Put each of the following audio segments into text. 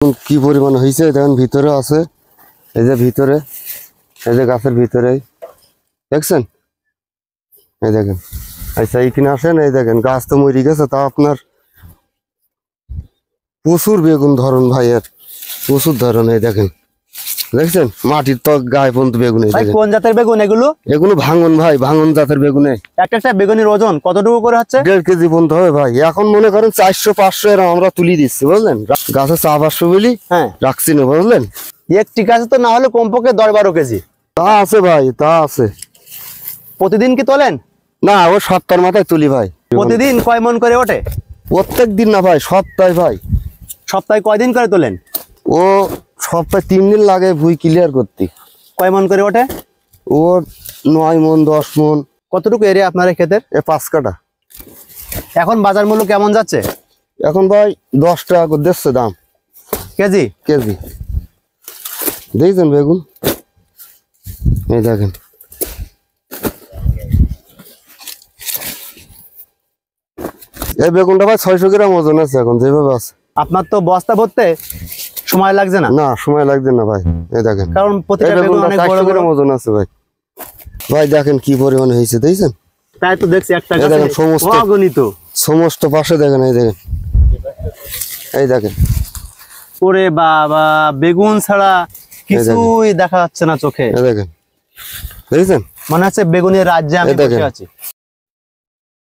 কি পরিমাণ হয়েছে দেখেন, ভিতরে আছে, এই যে ভিতরে, এই যে গাছের ভিতরে দেখছেন, এই দেখেন। আচ্ছা এইখানে আসেন, এই দেখেন গাছ তো মরে গেছে, তা আপনার প্রচুর বেগুন ধরন ভাই, এর প্রচুর ধরন। এই দেখেন, দেখছেন মাটির তো গায়ে পর্যন্ত বেগুন। কোন জাতের বেগুন এগুলো? এগুলো ভাঙন ভাই, ভাঙন জাতের বেগুনে। একটা বেগুনের ওজন কতটুকু করে হচ্ছে? 1.5 কেজি পর্যন্ত হবে ভাই। এখন মনে করেন 400-500 এর আমরা তুলি দিচ্ছি, বুঝলেন। গাছে 400-500 বলি রাখছি না, বুঝলেন। একটি গাছে তো না হলে কমপক্ষে 10-12 কেজি তা আছে ভাই, তা আছে। প্রতিদিন কি তোলেন? না, ও সপ্তাহের মাথায় তুলি ভাই। প্রতিদিন কয় মন করে ওঠে? প্রত্যেক দিন না ভাই, সপ্তাহে ভাই। সপ্তাহে কয়দিন করে তোলেন? ও সপ্তাহে 3 দিন লাগে ভুই ক্লিয়ার করতে। কয় মন করে ওঠে? ও 9 মন 10 মন। কতটুকু এরিয়া আপনার ক্ষেতের? 5 কাঠা। এখন বাজার মূল্য কেমন যাচ্ছে? এখন ভাই 10 টাকা করে দিচ্ছে দাম কেজি। কেজি দেখছেন বেগুন, এই দেখেন। এই বেগুনটা ভাই 600 গ্রাম ওজন আছে এখন যেভাবে আছে। আপনার তো বস্তা ভরতে সময় লাগছে না? না, সময় লাগছে না ভাই। এই দেখেন, কারণ প্রতিটা বেগুন অনেক বড় গ্রাম ওজন আছে ভাই। ভাই দেখেন কি পরিমাণ হয়েছে, দেখছেন। তাই তো দেখছি একটা গাছে দেখেন অগণিত, সমস্ত পাশে দেখেন, এই দেখেন, এই দেখেন। ওরে বাবা, বেগুন ছাড়া কিছুই দেখা যাচ্ছে না চোখে। এই দেখেন, দেখছেন, মনে হচ্ছে বেগুনের রাজ্যে আমি বসে আছি।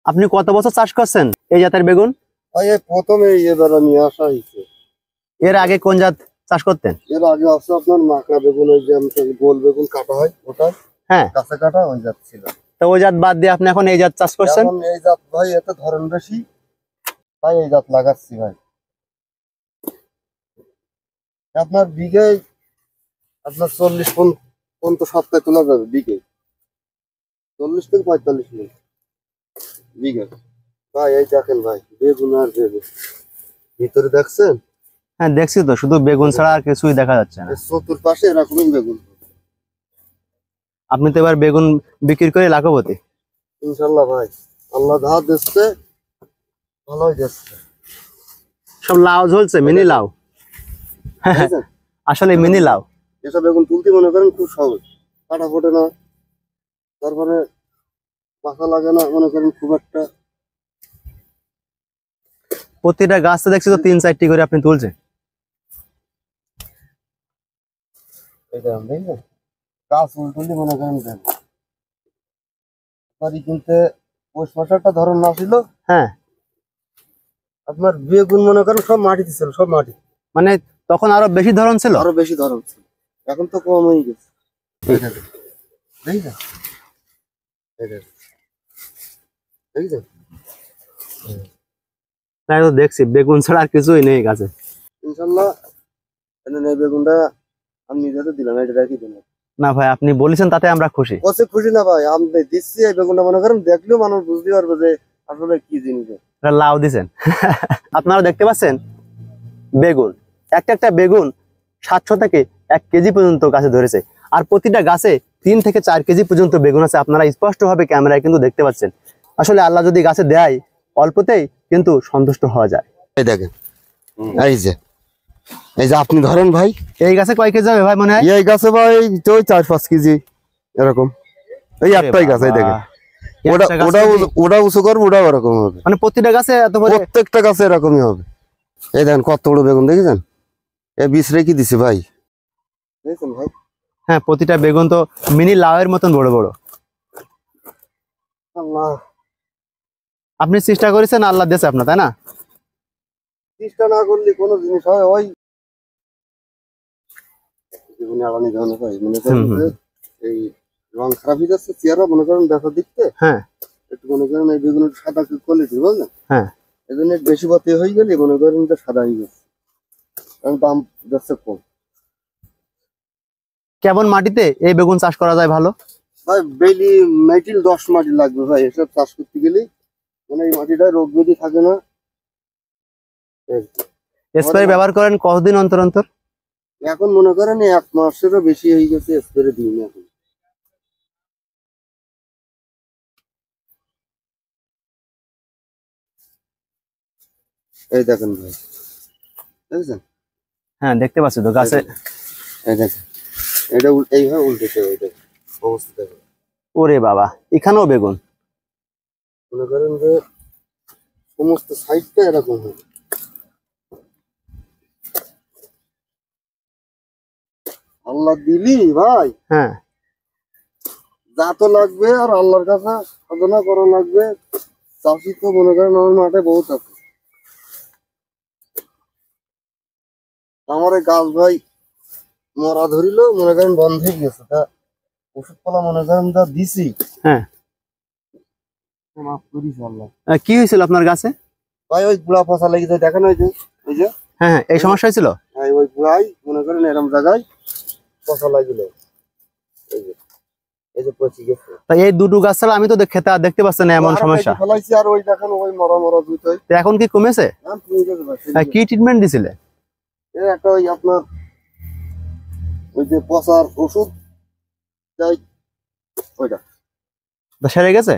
আপনি কত বছর চাষ করছেন এই জাতের বেগুন? এই প্রথমে এবারে নিয়ে আসা হয়েছে। এর আগে কোন জাত চাষ করতেন? এর আগে আছে আপনার মাকড়া বেগুন, ওই যে গোল বেগুন কাটা হয় ওটা, হ্যাঁ কাঁচা কাটা, ওই জাত ছিল। তো ওই জাত বাদ দিয়ে আপনি এখন এই জাত চাষ করছেন? এখন এই জাত ভাই এতে ধরন বেশি, তাই এই জাত লাগাচ্ছি ভাই। আপনার বিঘায় আপনার 40 পর্যন্ত সপ্তাহে তোলা যাবে, বিঘে 40 থেকে 45 মিনিট বিঘা ভাই। এই দেখেন ভাই, বেগুন আর বেগুন ভিতরে দেখছেন। হ্যাঁ দেখছি তো, শুধু বেগুন ছাড়া আর কিছুই দেখা যাচ্ছে না। চতুর্পাশে এরকমই বেগুন। আপনি তো এবার বেগুন বিক্রি করে লাখপতি ইনশাল্লাহ ভাই, আল্লাহ ধার দিচ্ছে, ভালোই দিচ্ছে। সব লাউ ঝলছে, মিনি লাউ। আসলে মিনি লাউ। এসব বেগুন তুলতে মনে করেন খুব সহজ, কাটা ফোটে না, তারপরে পাকা লাগে না মনে করেন খুব একটা। প্রতিটা গাছটা দেখছি তো 3-4টি করে আপনি তুলছেন। গাছ তুলতে মনে করেন বাড়ি কিনতে পৌষ মাসেরটা ধরন না ছিল। হ্যাঁ, আপনার বেগুন মনে করেন সব মাটিতে ছিল, সব মাটি। মানে তখন আরো বেশি ধরন ছিল? আরো বেশি ধরন ছিল, এখন তো কম হয়ে গেছে। তাই তো দেখছি বেগুন ছাড়া আর কিছুই নেই গাছে। ইনশাল্লাহ এই বেগুনটা আমি নিজে দিলাম, এটা রাখি দিলাম। না ভাই, আপনি বলেছেন তাতে আমরা খুশি। কত খুশি না ভাই, আমি দিচ্ছি এই বেগুনটা মনে করেন দেখলেও মানুষ বুঝতে পারবে যে আসলে কি জিনিস। লাউ দিছেন। আপনারা দেখতে পাচ্ছেন বেগুন, একটা বেগুন 700 থেকে 1 কেজি পর্যন্ত গাছে ধরেছে। আর প্রতিটা গাছে 3 থেকে 4 কেজি পর্যন্ত বেগুন আছে। আপনারা স্পষ্ট ভাবে ক্যামেরায় কিন্তু দেখতে পাচ্ছেন। আসলে আল্লাহ যদি গাছে দেয় অল্পতেই কিন্তু সন্তুষ্ট হওয়া যায়। এই দেখেন, এই যে আপনি ধরেন ভাই, এই গাছে কয় কেজি হবে ভাই মনে হয়? এই গাছে ভাই ওই 4-5 কেজি এরকম। এই একটাই গাছ, এই দেখেন, ওটা উঁচু করবো, ওটা ওরকম হবে। মানে প্রতিটা গাছে এত, প্রত্যেকটা গাছে এরকমই হবে। এই দেখেন কত বড় বেগুন, দেখেছেন? এই বীজ রেখে দিছি ভাই, দেখেন ভাই। হ্যাঁ, প্রতিটা বেগুন তো মিনি লাউয়ের মতন বড় বড়। আল্লাহ, আপনি চেষ্টা করেছেন, আল্লাহ দিয়েছে আপনার, তাই না? চেষ্টা না করলে কোনো জিনিস হয়? ওই বেগুনে আগামী ধরনের হয় মনে করেন এই রং খারাপ হয়ে যাচ্ছে, চেহারা মনে করেন দেখা দেখতে। হ্যাঁ, একটু মনে করেন এই বেগুনের সাদা কোয়ালিটি, বুঝলেন? হ্যাঁ, এই জন্য বেশি পাতি হয়ে গেলে মনে করেন সাদা হয়ে গেছে, কারণ দাম যাচ্ছে কম। কেমন মাটিতে এই বেগুন চাষ করা যায় ভালো? ভাই বেলি মেটিল 10 মাটি লাগবে ভাই এসব চাষ করতে গেলে, মানে এই মাটিটা রোগ ব্যাধি থাকে না। স্প্রে ব্যবহার করেন কতদিন অন্তর অন্তর? এখন মনে করেন 1 মাসেরও বেশি হয়ে গেছে স্প্রে দিই না এখন। এই দেখেন ভাই, দেখছেন হ্যাঁ দেখতে পাচ্ছি তো গাছে। এই দেখেন, এটা এইভাবে উল্টেছে, ওইটা অবস্থা দেখেন। ওরে বাবা, এখানেও বেগুন। মনে করেন যে সমস্ত সাইডটা এরকম হবে। আল্লাহ দিলি ভাই, হ্যাঁ যা তো লাগবে আর আল্লাহর কাছে সাধনা করা লাগবে। চাষি তো মনে করেন আমার মাঠে বহুত আছে। আমার এই গাছ ভাই মরা ধরিল, মনে করেন বন্ধ হয়ে গেছে, তা ওষুধ পালা মনে করেন যা দিছি, হ্যাঁ। মাফ করিস আল্লাহ। কি হয়েছিল আপনার গাছে? ভাই ওই গুড়া ফসা লেগে যায়, দেখেন ওই যে হ্যাঁ হ্যাঁ, এই সমস্যা হয়েছিল। হ্যাঁ, ওই গুড়াই মনে করেন এরম জায়গায় ফসা লাগিল, এই যে এই যে পচি গেছে। তা এই দুটো গাছ ছাড়া আমি তো খেতে আর দেখতে পাচ্ছি না এমন আরো সমস্যা। কেটে ফেলাইছি, আর ওই দেখেন ওই মরা মরা দুটোই। তো এখন কি কমেছে? হ্যাঁ, ঠিক আছে ভাই। কি ট্রিটমেন্ট দিছিলে? এই একটা ওই আপনার ওই যে পচার ওষুধ যাই, ওইটা তা সেরে গেছে?